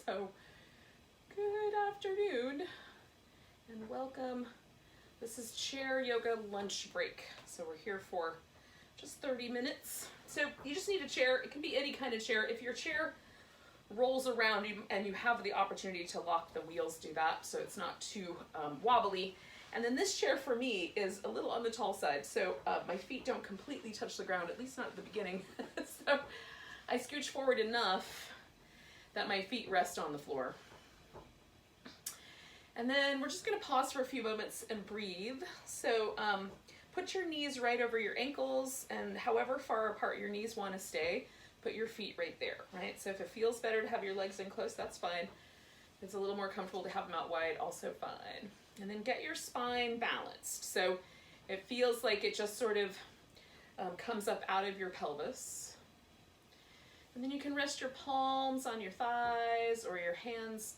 So, good afternoon and welcome. This is chair yoga lunch break. So we're here for just 30 minutes. So you just need a chair. It can be any kind of chair. If your chair rolls around and you have the opportunity to lock the wheels, do that so it's not too wobbly. And then this chair for me is a little on the tall side, so my feet don't completely touch the ground, at least not at the beginning. So I scooch forward enough that my feet rest on the floor. And then we're just gonna pause for a few moments and breathe. So put your knees right over your ankles, and however far apart your knees wanna stay, put your feet right there, right? So if it feels better to have your legs in close, that's fine. If it's a little more comfortable to have them out wide, also fine. And then get your spine balanced. So it feels like it just sort of comes up out of your pelvis. And then you can rest your palms on your thighs or your hands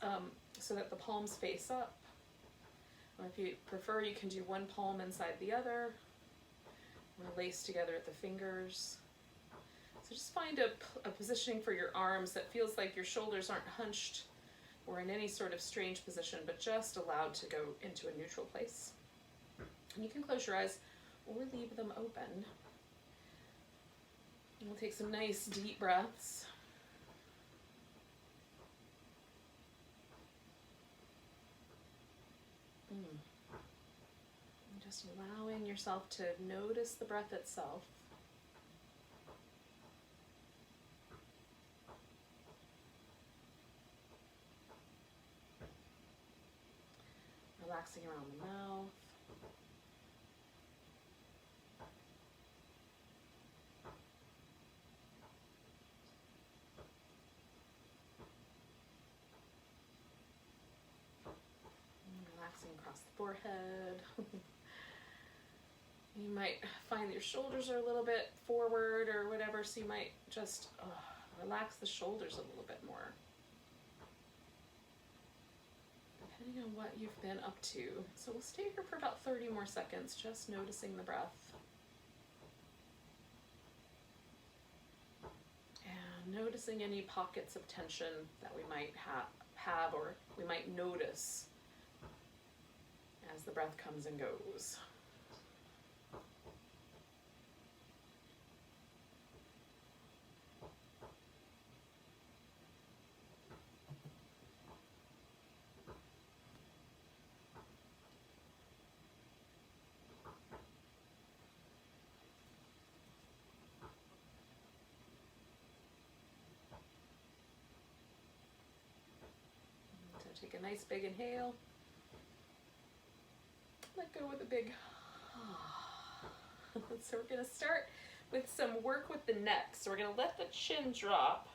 so that the palms face up. Or if you prefer, you can do one palm inside the other, or lace together at the fingers. So just find a positioning for your arms that feels like your shoulders aren't hunched or in any sort of strange position, but just allowed to go into a neutral place. And you can close your eyes or leave them open. And we'll take some nice deep breaths. And just allowing yourself to notice the breath itself. Relaxing around the mouth. And relaxing across the forehead. You might find your shoulders are a little bit forward or whatever, so you might just relax the shoulders a little bit more. Depending on what you've been up to. So we'll stay here for about 30 more seconds, just noticing the breath. And noticing any pockets of tension that we might have or we might notice as the breath comes and goes. Take a nice big inhale. Let go with a big So we're going to start with some work with the neck. So we're going to let the chin drop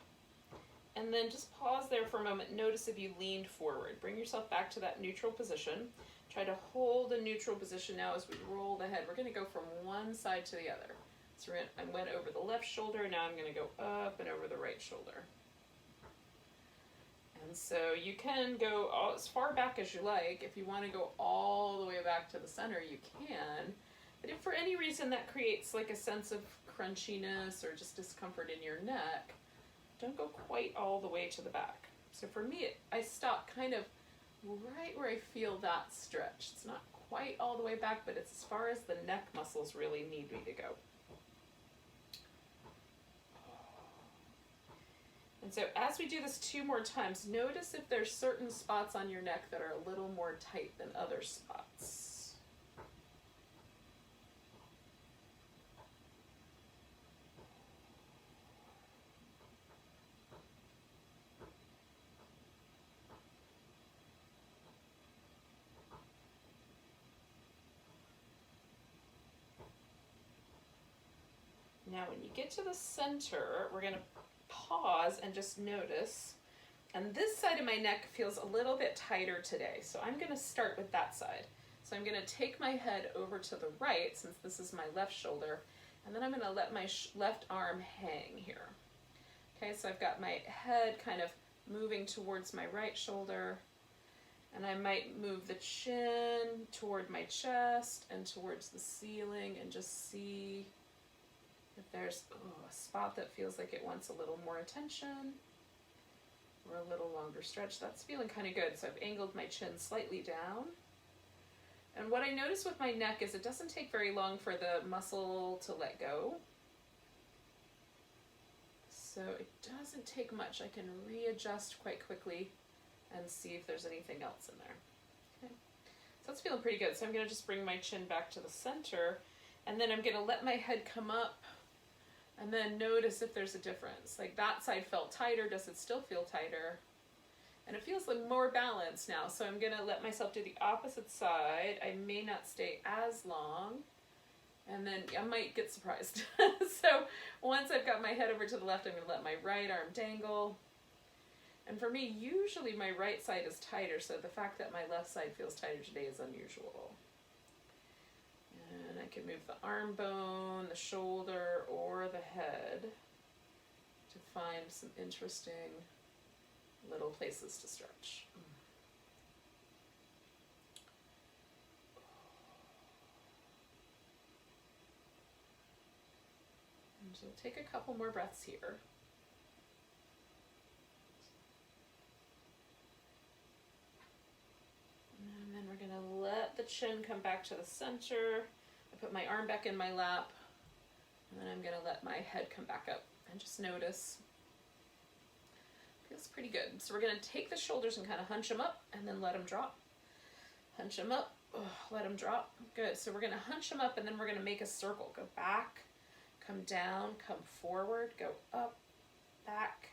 and then just pause there for a moment. Notice if you leaned forward. Bring yourself back to that neutral position. Try to hold a neutral position now as we roll the head. We're going to go from one side to the other. So I went over the left shoulder. Now I'm going to go up and over the right shoulder. And so you can go as far back as you like. If you want to go all the way back to the center, you can. But if for any reason that creates like a sense of crunchiness or just discomfort in your neck, don't go quite all the way to the back. So for me, I stop kind of right where I feel that stretch. It's not quite all the way back, but it's as far as the neck muscles really need me to go. And so as we do this 2 more times, notice if there's certain spots on your neck that are a little more tight than other spots. Now when you get to the center, we're going to pause and just notice. And this side of my neck feels a little bit tighter today. So I'm going to start with that side. So I'm going to take my head over to the right, since this is my left shoulder, and then I'm going to let my left arm hang here. Okay, so I've got my head kind of moving towards my right shoulder, and I might move the chin toward my chest and towards the ceiling and just see if there's a spot that feels like it wants a little more attention. or a little longer stretch. That's feeling kind of good. So I've angled my chin slightly down. And what I notice with my neck is it doesn't take very long for the muscle to let go. So it doesn't take much. I can readjust quite quickly and see if there's anything else in there. Okay. So that's feeling pretty good. So I'm going to just bring my chin back to the center, and then I'm going to let my head come up and then notice if there's a difference. Like that side felt tighter. Does it still feel tighter? And it feels like more balanced now. So I'm going to let myself do the opposite side. I may not stay as long. And then I might get surprised. So once I've got my head over to the left, I'm going to let my right arm dangle. And for me, usually my right side is tighter, so the fact that my left side feels tighter today is unusual. And I can move the arm bone, the shoulder, or the head to find some interesting little places to stretch. And so take a couple more breaths here. And then we're going to let the chin come back to the center. I put my arm back in my lap, and then I'm going to let my head come back up and just notice. Feels pretty good. So we're going to take the shoulders and kind of hunch them up and then let them drop. Hunch them up, let them drop. Good. So we're going to hunch them up, and then we're going to make a circle. Go back, come down, come forward, go up, back,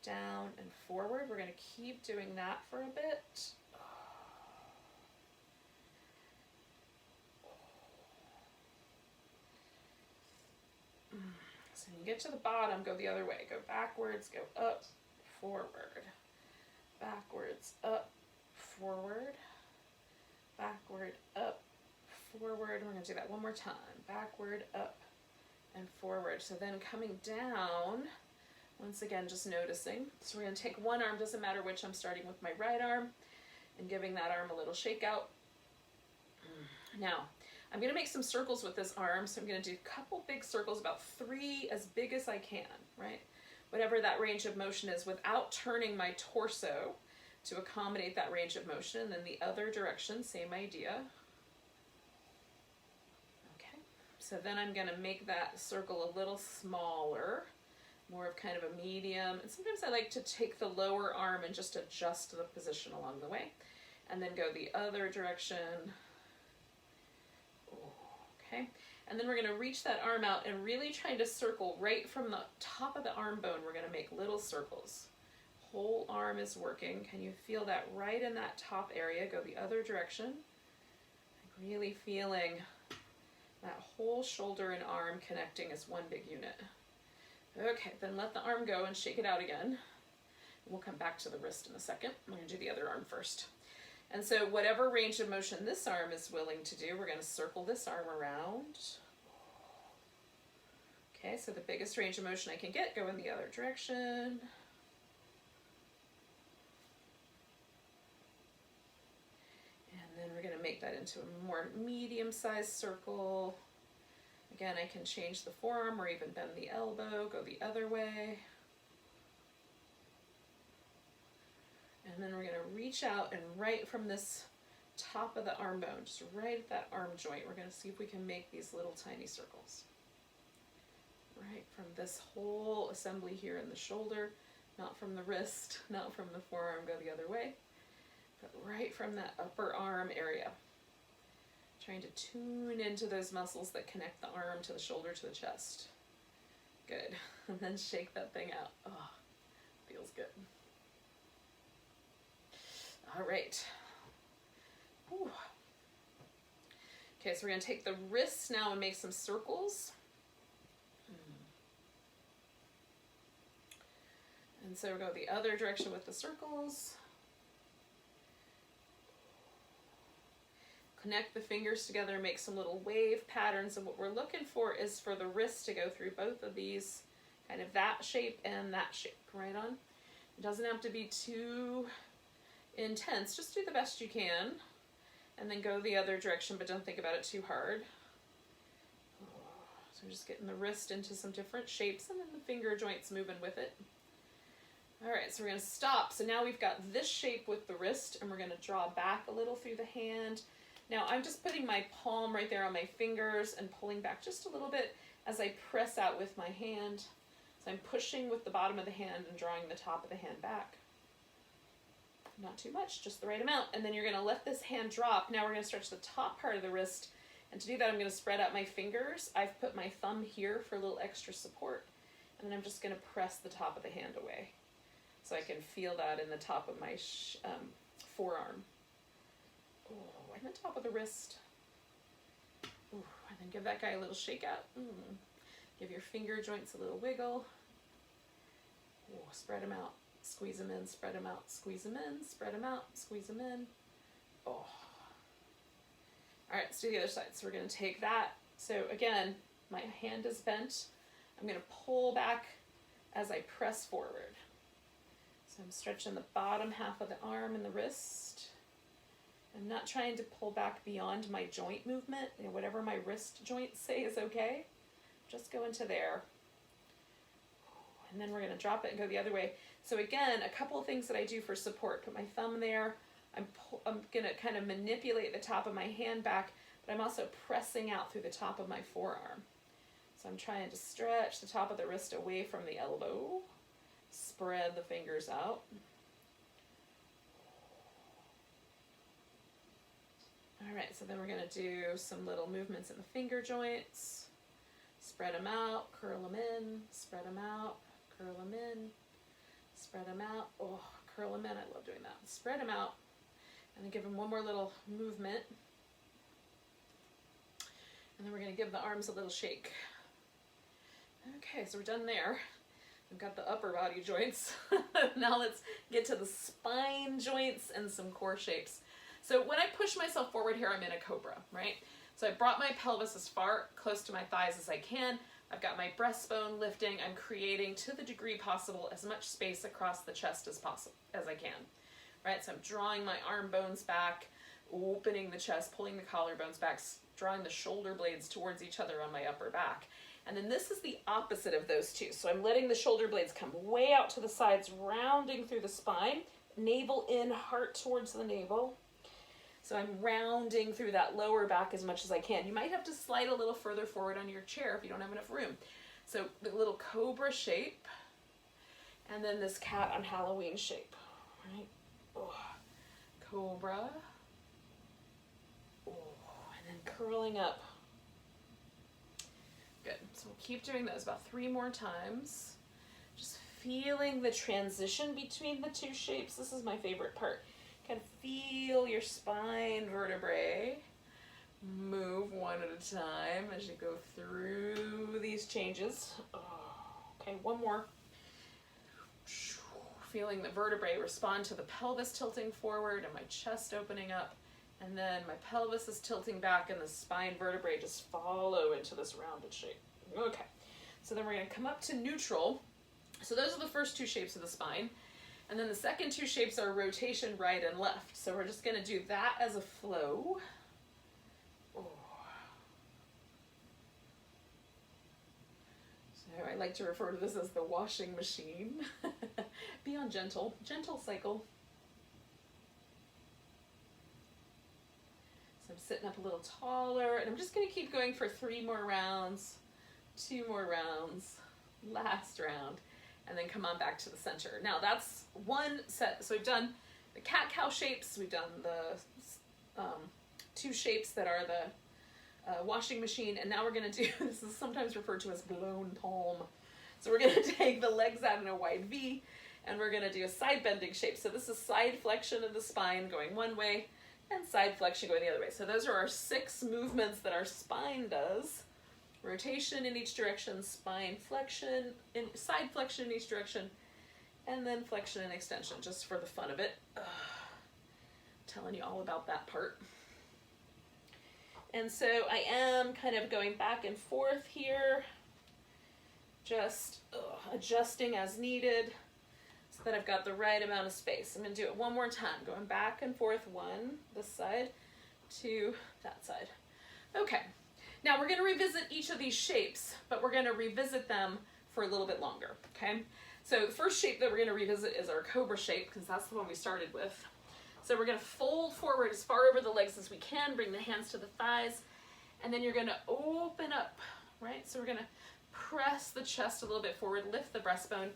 down, and forward. We're going to keep doing that for a bit. So when you get to the bottom, go the other way. Go backwards, go up, forward, backwards, up, forward, backward, up, forward. We're going to do that one more time. Backward, up, and forward. So then coming down, once again, just noticing. So we're going to take one arm, doesn't matter which, I'm starting with my right arm, and giving that arm a little shake out. Now, I'm going to make some circles with this arm, so I'm going to do a couple big circles, about 3 as big as I can, right? Whatever that range of motion is, without turning my torso to accommodate that range of motion. And then the other direction, same idea. Okay, so then I'm going to make that circle a little smaller, more of kind of a medium. And sometimes I like to take the lower arm and just adjust the position along the way, and then go the other direction. Okay, and then we're going to reach that arm out and really trying to circle right from the top of the arm bone. We're going to make little circles. Whole arm is working. Can you feel that right in that top area? Go the other direction. Really feeling that whole shoulder and arm connecting as one big unit. Okay, then let the arm go and shake it out again. We'll come back to the wrist in a second. I'm going to do the other arm first. And so whatever range of motion this arm is willing to do, we're going to circle this arm around. Okay, so the biggest range of motion I can get, go in the other direction. And then we're going to make that into a more medium-sized circle. Again, I can change the forearm or even bend the elbow, go the other way. And then we're going to reach out, and right from this top of the arm bone, just right at that arm joint, we're going to see if we can make these little tiny circles. Right from this whole assembly here in the shoulder, not from the wrist, not from the forearm, go the other way, but right from that upper arm area. Trying to tune into those muscles that connect the arm to the shoulder to the chest. Good. And then shake that thing out. Oh, feels good. All right. Whew. Okay, so we're going to take the wrists now and make some circles. And so we'll go the other direction with the circles. Connect the fingers together, make some little wave patterns. And what we're looking for is for the wrist to go through both of these, kind of that shape and that shape, right on. It doesn't have to be too intense, just do the best you can, and then go the other direction, but don't think about it too hard. So I'm just getting the wrist into some different shapes, and then the finger joints moving with it. All right, so we're gonna stop. So now we've got this shape with the wrist, and we're gonna draw back a little through the hand. Now I'm just putting my palm right there on my fingers and pulling back just a little bit as I press out with my hand. So I'm pushing with the bottom of the hand and drawing the top of the hand back. Not too much, just the right amount. And then you're gonna let this hand drop. Now we're gonna stretch the top part of the wrist. And to do that, I'm gonna spread out my fingers. I've put my thumb here for a little extra support. And then I'm just gonna press the top of the hand away. So I can feel that in the top of my forearm. Oh, and the top of the wrist. Ooh, and then give that guy a little shake out. Give your finger joints a little wiggle. Ooh, spread them out. Squeeze them in, spread them out, squeeze them in, spread them out, squeeze them in. Oh. All right, let's do the other side. So we're gonna take that. So again, my hand is bent. I'm gonna pull back as I press forward. So I'm stretching the bottom half of the arm and the wrist. I'm not trying to pull back beyond my joint movement. You know, whatever my wrist joints say is okay. Just go into there. And then we're gonna drop it and go the other way. So again, a couple of things that I do for support. Put my thumb there. I'm gonna kind of manipulate the top of my hand back, but I'm also pressing out through the top of my forearm. So I'm trying to stretch the top of the wrist away from the elbow. Spread the fingers out. All right, so then we're gonna do some little movements in the finger joints. Spread them out, curl them in, spread them out, curl them in, spread them out. Oh, curl them in, I love doing that. Spread them out, and then give them one more little movement. And then we're gonna give the arms a little shake. Okay, so we're done there. We've got the upper body joints. Now let's get to the spine joints and some core shapes. So when I push myself forward here, I'm in a cobra, right? So I brought my pelvis as far close to my thighs as I can. I've got my breastbone lifting. I'm creating, to the degree possible, as much space across the chest as possible, as I can, right? So I'm drawing my arm bones back, opening the chest, pulling the collarbones back, drawing the shoulder blades towards each other on my upper back. And then this is the opposite of those two. So I'm letting the shoulder blades come way out to the sides, rounding through the spine, navel in, heart towards the navel. So I'm rounding through that lower back as much as I can. You might have to slide a little further forward on your chair if you don't have enough room. So the little cobra shape, and then this cat on Halloween shape, right? Oh, cobra. Oh, and then curling up. Good, so we'll keep doing those about 3 more times. Just feeling the transition between the two shapes. This is my favorite part. Kind of feel your spine vertebrae move one at a time as you go through these changes. Oh, okay, one more. Feeling the vertebrae respond to the pelvis tilting forward and my chest opening up. And then my pelvis is tilting back and the spine vertebrae just follow into this rounded shape. Okay, so then we're gonna come up to neutral. So those are the first 2 shapes of the spine. And then the second 2 shapes are rotation right and left. So we're just gonna do that as a flow. Oh. So I like to refer to this as the washing machine. Be on gentle cycle. So I'm sitting up a little taller, and I'm just gonna keep going for 3 more rounds, 2 more rounds, last round, and then come on back to the center. Now that's one set. So we've done the cat-cow shapes, we've done the 2 shapes that are the washing machine, and now we're gonna do, this is sometimes referred to as blown palm. So we're gonna take the legs out in a wide V, and we're gonna do a side bending shape. So this is side flexion of the spine going one way, and side flexion going the other way. So those are our 6 movements that our spine does. Rotation in each direction, spine flexion, side flexion in each direction, and then flexion and extension, just for the fun of it. Telling you all about that part. And so I am kind of going back and forth here, just adjusting as needed, so that I've got the right amount of space. I'm gonna do it one more time, going back and forth, 1, this side, 2, that side. Okay, now we're gonna revisit each of these shapes, but we're gonna revisit them for a little bit longer, okay? So the first shape that we're going to revisit is our cobra shape, because that's the one we started with. So we're going to fold forward as far over the legs as we can, bring the hands to the thighs, and then you're going to open up, right? So we're going to press the chest a little bit forward, lift the breastbone,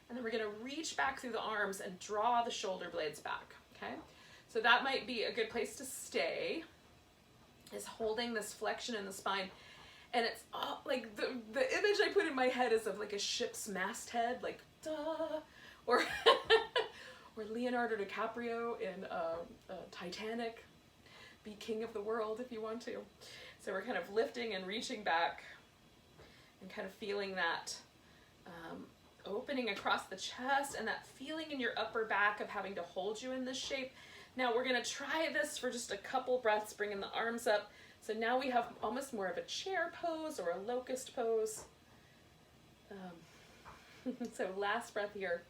and then we're going to reach back through the arms and draw the shoulder blades back, okay? So that might be a good place to stay, is holding this flexion in the spine. And it's all, like, the image I put in my head is of like a ship's masthead, like, duh, or or Leonardo DiCaprio in Titanic. Be king of the world if you want to. So we're kind of lifting and reaching back and kind of feeling that opening across the chest and that feeling in your upper back of having to hold you in this shape. Now we're going to try this for just a couple breaths, bringing the arms up. So now we have almost more of a chair pose or a locust pose. So last breath here.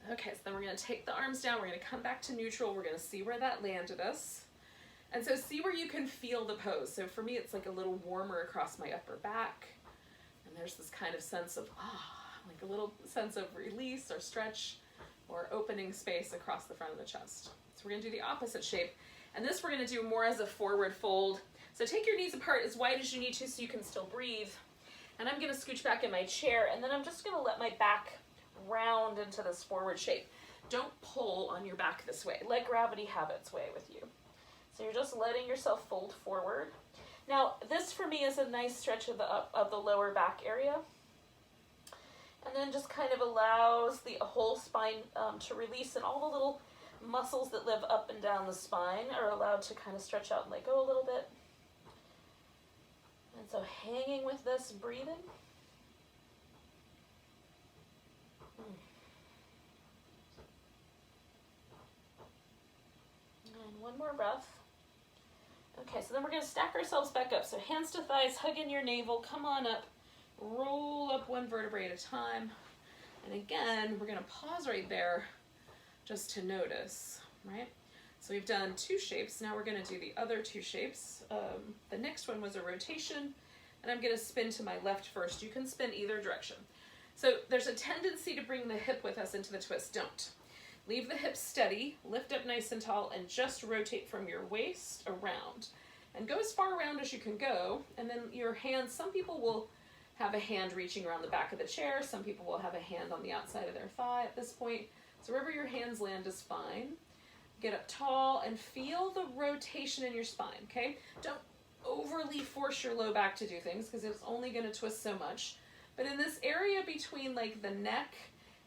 Okay, so then we're going to take the arms down. We're going to come back to neutral. We're going to see where that landed us. And so see where you can feel the pose. So for me, it's like a little warmer across my upper back. And there's this kind of sense of, like a little sense of release or stretch or opening space across the front of the chest. So we're going to do the opposite shape. And this we're going to do more as a forward fold. So take your knees apart as wide as you need to so you can still breathe. And I'm going to scooch back in my chair, and then I'm just going to let my back round into this forward shape. Don't pull on your back this way. Let gravity have its way with you. So you're just letting yourself fold forward. Now, this for me is a nice stretch of the lower back area. And then just kind of allows the whole spine to release, and all the little muscles that live up and down the spine are allowed to kind of stretch out and let go a little bit. And so hanging with this, breathing. And one more breath. Okay, so then we're going to stack ourselves back up. So hands to thighs, hug in your navel, come on up, roll up one vertebrae at a time. And again, we're going to pause right there just to notice, right? So we've done two shapes. Now we're going to do the other two shapes. The next one was a rotation, and I'm going to spin to my left first. You can spin either direction. So there's a tendency to bring the hip with us into the twist. Don't. Leave the hips steady, lift up nice and tall, and just rotate from your waist around. And go as far around as you can go, and then your hands, some people will have a hand reaching around the back of the chair, some people will have a hand on the outside of their thigh at this point. So wherever your hands land is fine. Get up tall and feel the rotation in your spine, okay? Don't overly force your low back to do things because it's only going to twist so much. But in this area between like the neck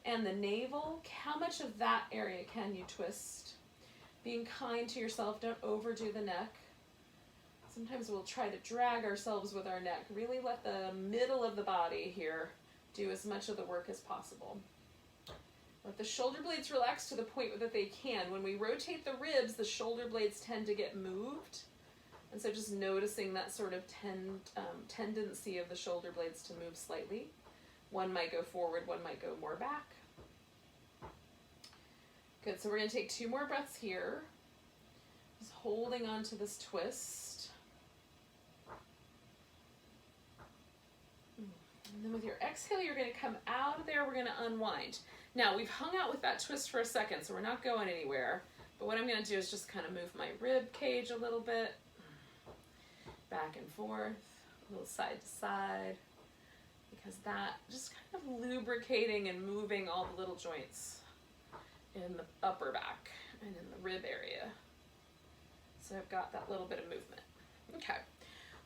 and the navel, how much of that area can you twist? Being kind to yourself, don't overdo the neck. Sometimes we'll try to drag ourselves with our neck. Really let the middle of the body here do as much of the work as possible. Let the shoulder blades relax to the point that they can. When we rotate the ribs, the shoulder blades tend to get moved. And so just noticing that sort of tendency of the shoulder blades to move slightly. One might go forward, one might go more back. Good, so we're going to take 2 more breaths here. Just holding on to this twist. And then with your exhale, you're going to come out of there. We're going to unwind. Now, we've hung out with that twist for a second, so we're not going anywhere. But what I'm going to do is just kind of move my rib cage a little bit. Back and forth, a little side to side. Because that, just kind of lubricating and moving all the little joints in the upper back and in the rib area. So I've got that little bit of movement. Okay.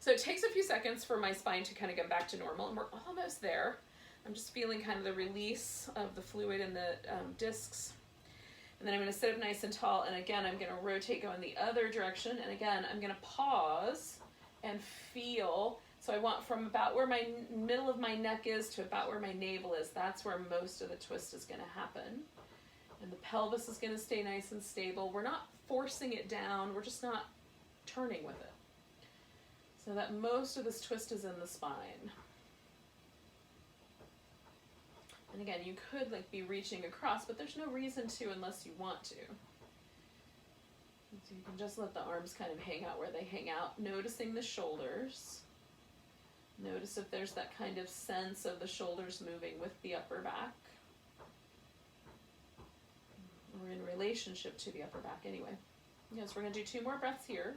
So it takes a few seconds for my spine to kind of get back to normal, and we're almost there. I'm just feeling kind of the release of the fluid in the discs. And then I'm going to sit up nice and tall, and again, I'm going to rotate, go in the other direction, and again, I'm going to pause and feel. So I want from about where my middle of my neck is to about where my navel is. That's where most of the twist is going to happen. And the pelvis is going to stay nice and stable. We're not forcing it down. We're just not turning with it. So that most of this twist is in the spine. And again, you could like be reaching across, but there's no reason to unless you want to. So you can just let the arms kind of hang out where they hang out, noticing the shoulders. Notice if there's that kind of sense of the shoulders moving with the upper back. or in relationship to the upper back anyway. Okay, so we're going to do 2 more breaths here.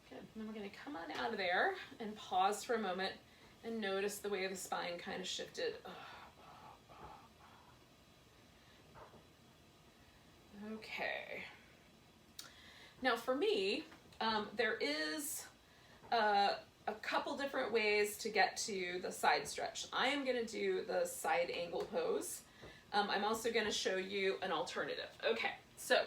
Good. And then we're going to come on out of there and pause for a moment and notice the way the spine kind of shifted. Okay. Now for me, there is a couple different ways to get to the side stretch. I am going to do the side angle pose. I'm also going to show you an alternative. Okay, so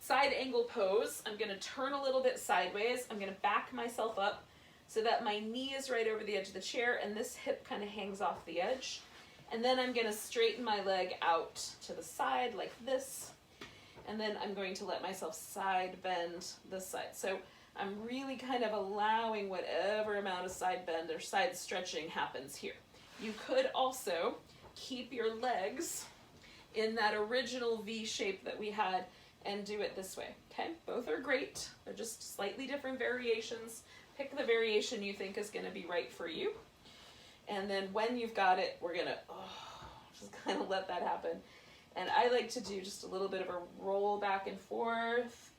side angle pose, I'm going to turn a little bit sideways. I'm going to back myself up so that my knee is right over the edge of the chair and this hip kind of hangs off the edge. And then I'm going to straighten my leg out to the side like this. And then I'm going to let myself side bend this side. So I'm really kind of allowing whatever amount of side bend or side stretching happens here. You could also keep your legs in that original V shape that we had and do it this way, okay? Both are great. They're just slightly different variations. Pick the variation you think is gonna be right for you. And then when you've got it, we're gonna just kind of let that happen. And I like to do just a little bit of a roll back and forth.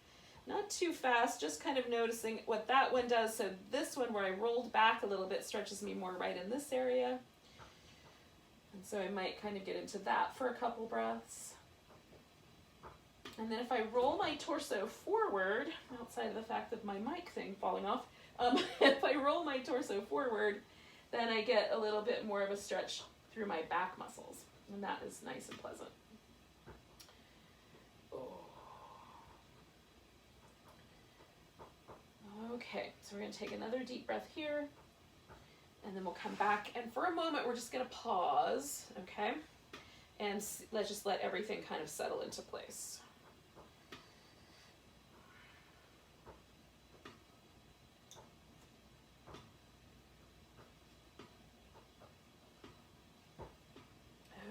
Not too fast, just kind of noticing what that one does. So this one where I rolled back a little bit stretches me more right in this area. And so I might kind of get into that for a couple breaths. And then if I roll my torso forward, outside of the fact of my mic thing falling off, if I roll my torso forward, then I get a little bit more of a stretch through my back muscles. And that is nice and pleasant. Okay, so we're going to take another deep breath here, and then we'll come back, and for a moment we're just going to pause, okay, and let's just let everything kind of settle into place.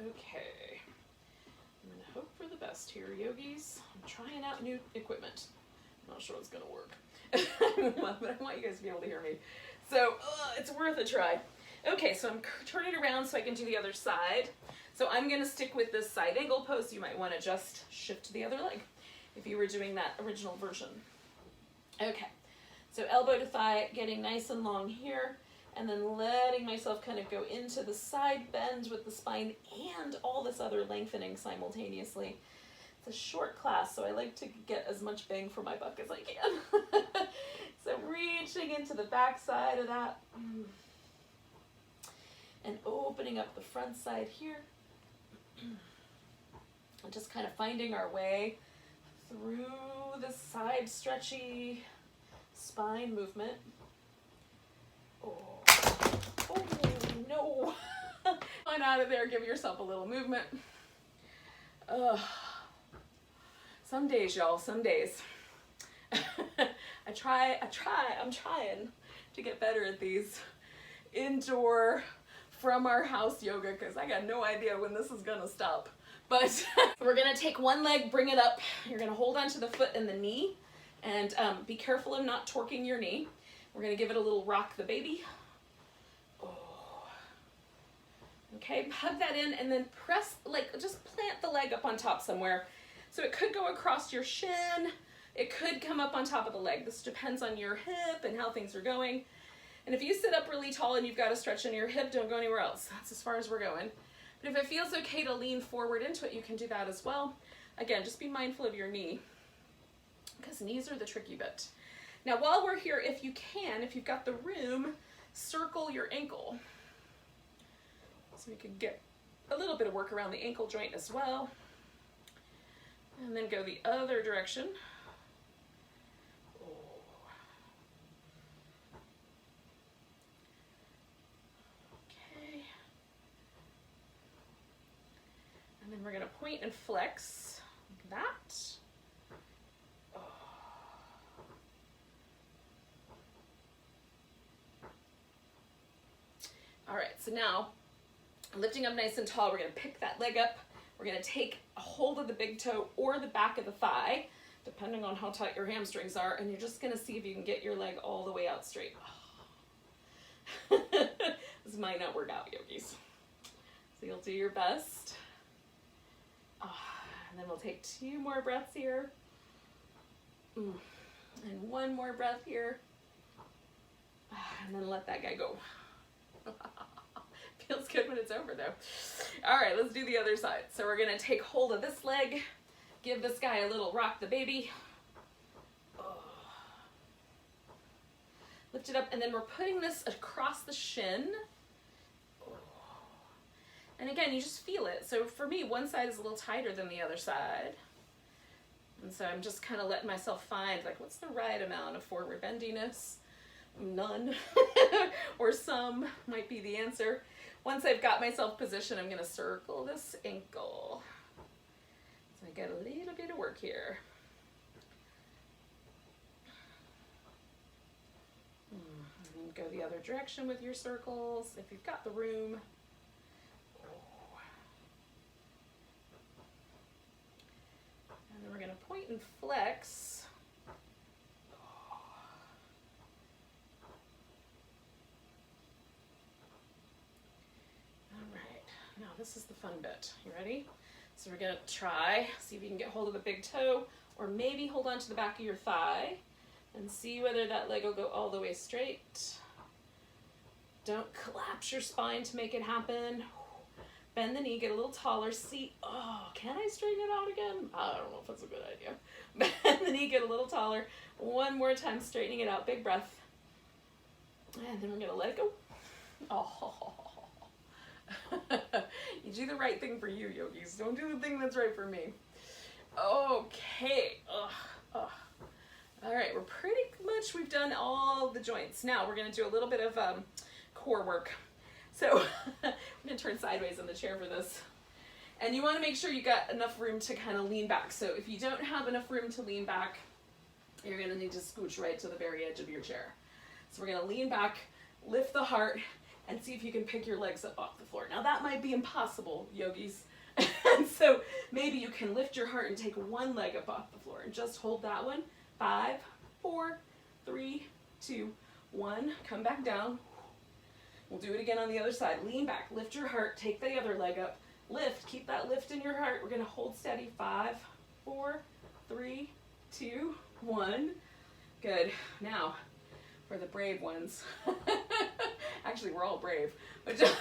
Okay, I'm going to hope for the best here, yogis. I'm trying out new equipment. I'm not sure it's going to work. But I want you guys to be able to hear me. So it's worth a try. Okay, so I'm turning around so I can do the other side. So I'm going to stick with this side angle pose. You might want to just shift to the other leg if you were doing that original version. Okay, so elbow to thigh, getting nice and long here, and then letting myself kind of go into the side bend with the spine and all this other lengthening simultaneously. It's a short class, so I like to get as much bang for my buck as I can. So reaching into the back side of that and opening up the front side here and just kind of finding our way through the side stretchy spine movement. Oh no. On out of there, give yourself a little movement. Some days, y'all, some days. I'm trying to get better at these indoor from our house yoga because I got no idea when this is gonna stop. But we're gonna take one leg, bring it up. You're gonna hold onto the foot and the knee and be careful of not torquing your knee. We're gonna give it a little rock the baby. Okay, hug that in and then press, like just plant the leg up on top somewhere. So it could go across your shin, it could come up on top of the leg. This depends on your hip and how things are going. And if you sit up really tall and you've got a stretch in your hip, don't go anywhere else. That's as far as we're going. But if it feels okay to lean forward into it, you can do that as well. Again, just be mindful of your knee because knees are the tricky bit. Now while we're here, if you can, if you've got the room, circle your ankle. So we could get a little bit of work around the ankle joint as well. And then go the other direction. Okay. And then we're going to point and flex like that. All right, so now lifting up nice and tall, we're going to pick that leg up. We're going to take a hold of the big toe or the back of the thigh, depending on how tight your hamstrings are, and you're just going to see if you can get your leg all the way out straight. might not work out, yogis. So you'll do your best. And then we'll take 2 more breaths here. And 1 more breath here. And then let that guy go. Feels good when it's over though. All right, let's do the other side. So we're gonna take hold of this leg, give this guy a little rock the baby. Lift it up, and then we're putting this across the shin. And again, you just feel it. So for me, one side is a little tighter than the other side. And so I'm just kind of letting myself find, like, what's the right amount of forward bendiness? None. Or some might be the answer. Once I've got myself positioned, I'm going to circle this ankle. So I get a little bit of work here. And go the other direction with your circles if you've got the room. And then we're going to point and flex. All right, now this is the fun bit. You ready? So we're going to try, see if you can get hold of the big toe, or maybe hold on to the back of your thigh and see whether that leg will go all the way straight. Don't collapse your spine to make it happen. Bend the knee, get a little taller. See, oh, can I straighten it out again? I don't know if that's a good idea. Bend the knee, get a little taller. 1 more time, straightening it out. Big breath. And then we're going to let it go. Oh. You do the right thing for you, yogis. Don't do the thing that's right for me. Okay. All right, we've done all the joints. Now we're going to do a little bit of core work. So I'm going to turn sideways in the chair for this. And you want to make sure you got enough room to kind of lean back. So if you don't have enough room to lean back, you're going to need to scooch right to the very edge of your chair. So we're going to lean back, lift the heart, and see if you can pick your legs up off the floor. Now that might be impossible, yogis. And so maybe you can lift your heart and take 1 leg up off the floor and just hold that one. 5, 4, 3, 2, 1. Come back down. We'll do it again on the other side. Lean back, lift your heart, take the other leg up. Lift, keep that lift in your heart. We're gonna hold steady. 5, 4, 3, 2, 1. Good. Now, for the brave ones. Actually, we're all brave. But just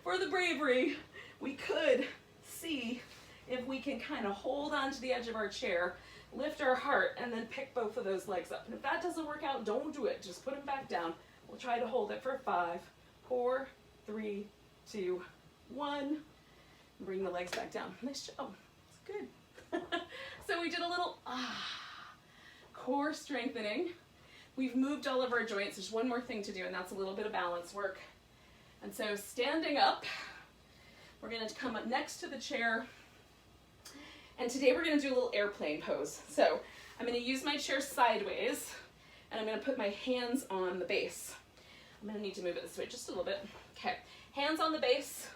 for the bravery, we could see if we can kind of hold on to the edge of our chair, lift our heart, and then pick both of those legs up. And if that doesn't work out, don't do it. Just put them back down. We'll try to hold it for 5, 4, 3, 2, 1. Bring the legs back down. Nice job. It's good. So we did a little core strengthening. We've moved all of our joints. There's one more thing to do, and that's a little bit of balance work. And so standing up, we're going to come up next to the chair. And today we're going to do a little airplane pose. So I'm going to use my chair sideways, and I'm going to put my hands on the base. I'm going to need to move it this way just a little bit. Okay, hands on the base.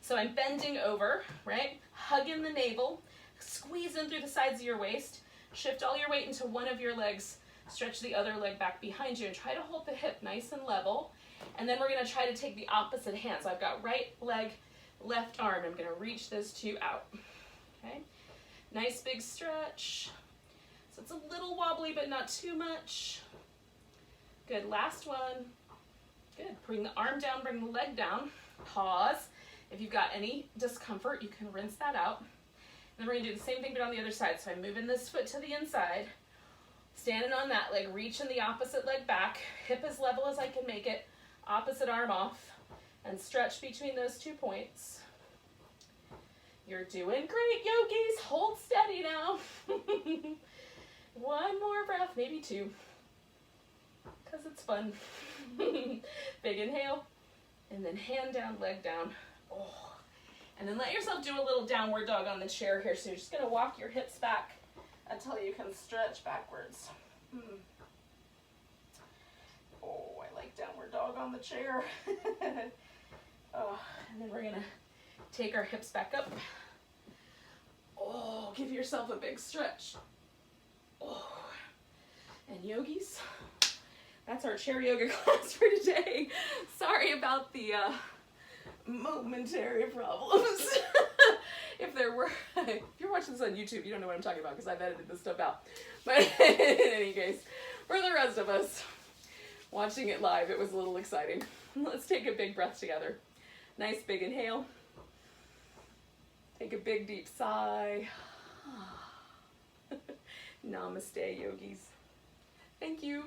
So I'm bending over, right? Hugging the navel, squeeze in through the sides of your waist, shift all your weight into one of your legs, stretch the other leg back behind you, and try to hold the hip nice and level. And then we're going to try to take the opposite hand. So I've got right leg, left arm. I'm going to reach those 2 out. Okay, nice big stretch. So it's a little wobbly, but not too much. Good, last one. Good, bring the arm down, bring the leg down. Pause. If you've got any discomfort, you can rinse that out. And then we're gonna do the same thing, but on the other side. So I'm moving this foot to the inside, standing on that leg, reaching the opposite leg back, hip as level as I can make it, opposite arm off, and stretch between those 2 points. You're doing great, yogis. Hold steady now. 1 more breath, maybe 2, because it's fun. Big inhale, and then hand down, leg down. Oh. And then let yourself do a little downward dog on the chair here. So you're just going to walk your hips back until you can stretch backwards. Oh, I like downward dog on the chair. Oh, and then we're going to take our hips back up. Oh, give yourself a big stretch. Oh, and yogis, That's our chair yoga class for today. Sorry about the momentary problems. If you're watching this on YouTube, you don't know what I'm talking about because I've edited this stuff out. But in any case, for the rest of us watching it live, it was a little exciting. Let's take a big breath together. Nice big inhale. Take a big deep sigh. Namaste, yogis. Thank you.